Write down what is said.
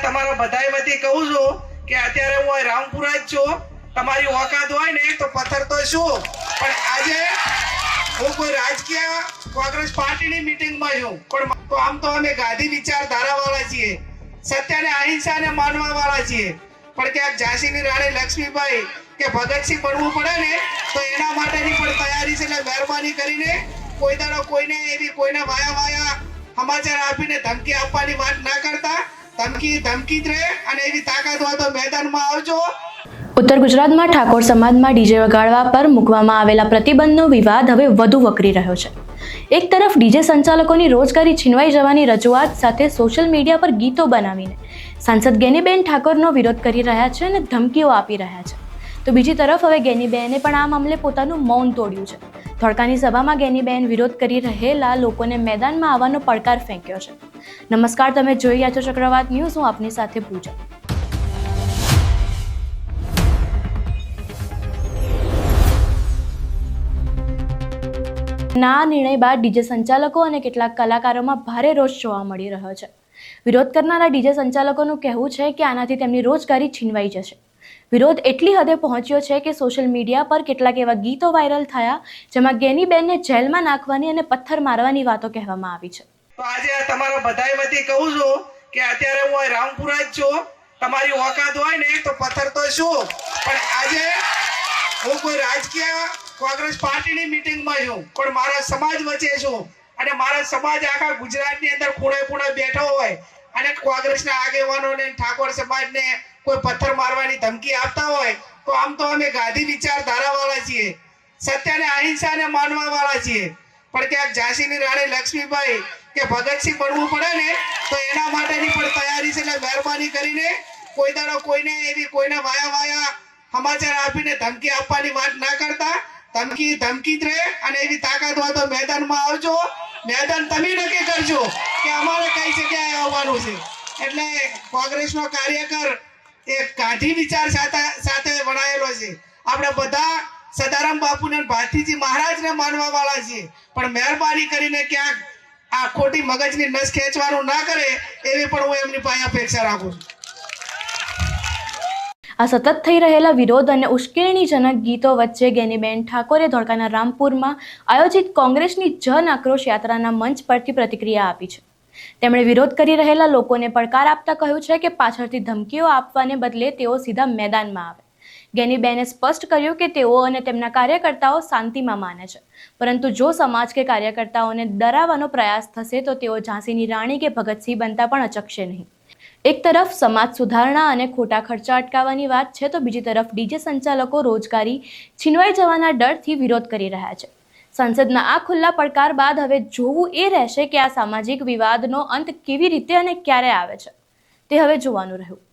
તમારા બધાય વતી કહું છું કે અત્યારે હું રામપુરા જ છું। તમારી ઓકાત હોય ને તો પથ્થર તો શું, પણ આજે હું કોઈ રાજકીય કોંગ્રેસ પાર્ટીની મીટિંગમાં છું, પણ તો આમ તો અમે ગાંધી વિચારધારાવાળા છીએ, સત્યને અહિંસાને માનવાવાળા છીએ। પણ ક્યાંક ઝાંસીની રાણી લક્ષ્મીબાઈ કે ભગતસિંહ બનવું પડે ને તો એના માટેની પણ તૈયારી છે। એટલે મહેરબાની કરીને કોઈ દાડો કોઈને એવી કોઈના વાયા સમાચાર આપીને ધમકી આપવાની વાત ના કરતા। ધમકી જ રહે અને એવી તાકાત હોય તો મેદાનમાં આવજો। ઉત્તર ગુજરાતમાં ઠાકોર સમાજમાં ડીજે વગાડવા પર મૂકવામાં આવેલા પ્રતિબંધનો વિવાદ હવે વધુ વકરી રહ્યો છે। એક તરફ ડીજે સંચાલકોની રોજગારી છીનવાઈ જવાની રજૂઆત સાથે સોશિયલ મીડિયા પર ગીતો બનાવીને સાંસદ ગેનીબેન ઠાકોરનો વિરોધ કરી રહ્યા છે અને ધમકીઓ આપી રહ્યા છે, તો બીજી તરફ હવે ગેનીબેને પણ આ મામલે પોતાનું મૌન તોડ્યું છે। ધોળકાની સભામાં ગેનીબેન વિરોધ કરી રહેલા લોકોને મેદાનમાં આવવાનો પડકાર ફેંક્યો છે। નમસ્કાર, તમે જોઈ રહ્યા છો ચક્રવાત ન્યૂઝ, હું આપની સાથે પૂજા। ના નિર્ણય બાદ ડીજે સંચાલકો અને કેટલાક કલાકારોમાં ભારે રોષ જોવા મળી રહ્યો છે। વિરોધ કરનારા ડીજે સંચાલકોનું કહેવું છે કે આનાથી તેમની રોજગારી છીનવાઈ જશે। વિરોધ એટલી હદે પહોંચ્યો છે કે સોશિયલ મીડિયા પર કેટલાક એવા ગીતો વાયરલ થયા જેમાં ગેનીબેનને જેલમાં નાખવાની અને પથ્થર મારવાની વાતો કહેવામાં આવી છે। તો આજે તમારા બધાય વતી કહું છું કે અત્યારે હું રામપુરા જ છું। તમારી ઓકાત હોય ને તો પથ્થર તો શું, પણ આજે હું કોઈ રાજકીય કોંગ્રેસ પાર્ટીની મીટિંગમાં છું, પણ મારા સમાજ વચ્ચે છું અને મારા સમાજ આખા ગુજરાતની અંદર ખૂણે ખૂણે બેઠો હોય અને કોંગ્રેસના આગેવાનોને ઠાકોર સમાજને કોઈ પથ્થર મારવાની ધમકી આપતા હોય તો આમ તો અમે ગાંધી વિચારધારાવાળા છીએ, સત્યને અહિંસાને માનવાવાળા છીએ। પણ ક્યાંક ઝાંસીની રાણી લક્ષ્મીબાઈ કે ભગતસિંહ બનવું પડે ને તો એના માટેની પણ તૈયારી છે। એટલે મહેરબાની કરીને કોઈ દાડો કોઈને એવી કોઈના વાયા સમાચાર આપીને ધમકી આપવાની વાત ના કરતા। ધમકી જ રહે અને એવી તાકાત હોય તો મેદાનમાં આવજો। મેદાન તમે નક્કી કરજો કે અમારે કઈ જગ્યાએ આવવાનું છે। એટલે કોંગ્રેસનો કાર્યકર એક ગાંધી વિચાર સાથે વણાયેલો છે। આપણે બધા સદારામ બાપુને ભારતીજી મહારાજને માનવા વાળા છીએ, પણ મહેરબાની કરીને ક્યાંક આ ખોટી મગજની નસ ખેંચવાનું ના કરે એવી પણ હું એમની પાસે અપેક્ષા રાખું છું। આ સતત થઈ રહેલા વિરોધ અને ઉશ્કેરણીજનક ગીતો વચ્ચે ગેનીબેન ઠાકોરે ધોળકાના રામપુરમાં આયોજિત કોંગ્રેસની જન આક્રોશ યાત્રાના મંચ પરથી પ્રતિક્રિયા આપી છે। તેમણે વિરોધ કરી રહેલા લોકોને પડકાર આપતા કહ્યું છે કે પાછળથી ધમકીઓ આપવાને બદલે તેઓ સીધા મેદાનમાં આવે। ગેનીબેને સ્પષ્ટ કર્યું કે તેઓ અને તેમના કાર્યકર્તાઓ શાંતિમાં માને છે, પરંતુ જો સમાજ કે કાર્યકર્તાઓને ડરાવવાનો પ્રયાસ થશે તો તેઓ ઝાંસીની રાણી કે ભગતસિંહ બનતા પણ અચકશે નહીં। એક તરફ સમાજ સુધારણા અને ખોટા ખર્ચા અટકાવવાની વાત છે, તો બીજી તરફ ડીજે સંચાલકો રોજગારી છીનવાઈ જવાના ડરથી વિરોધ કરી રહ્યા છે। સંસદના આ ખુલ્લા પડકાર બાદ હવે જોવું એ રહેશે કે આ સામાજિક વિવાદનો અંત કેવી રીતે અને ક્યારે આવે છે, તે હવે જોવાનું રહ્યું।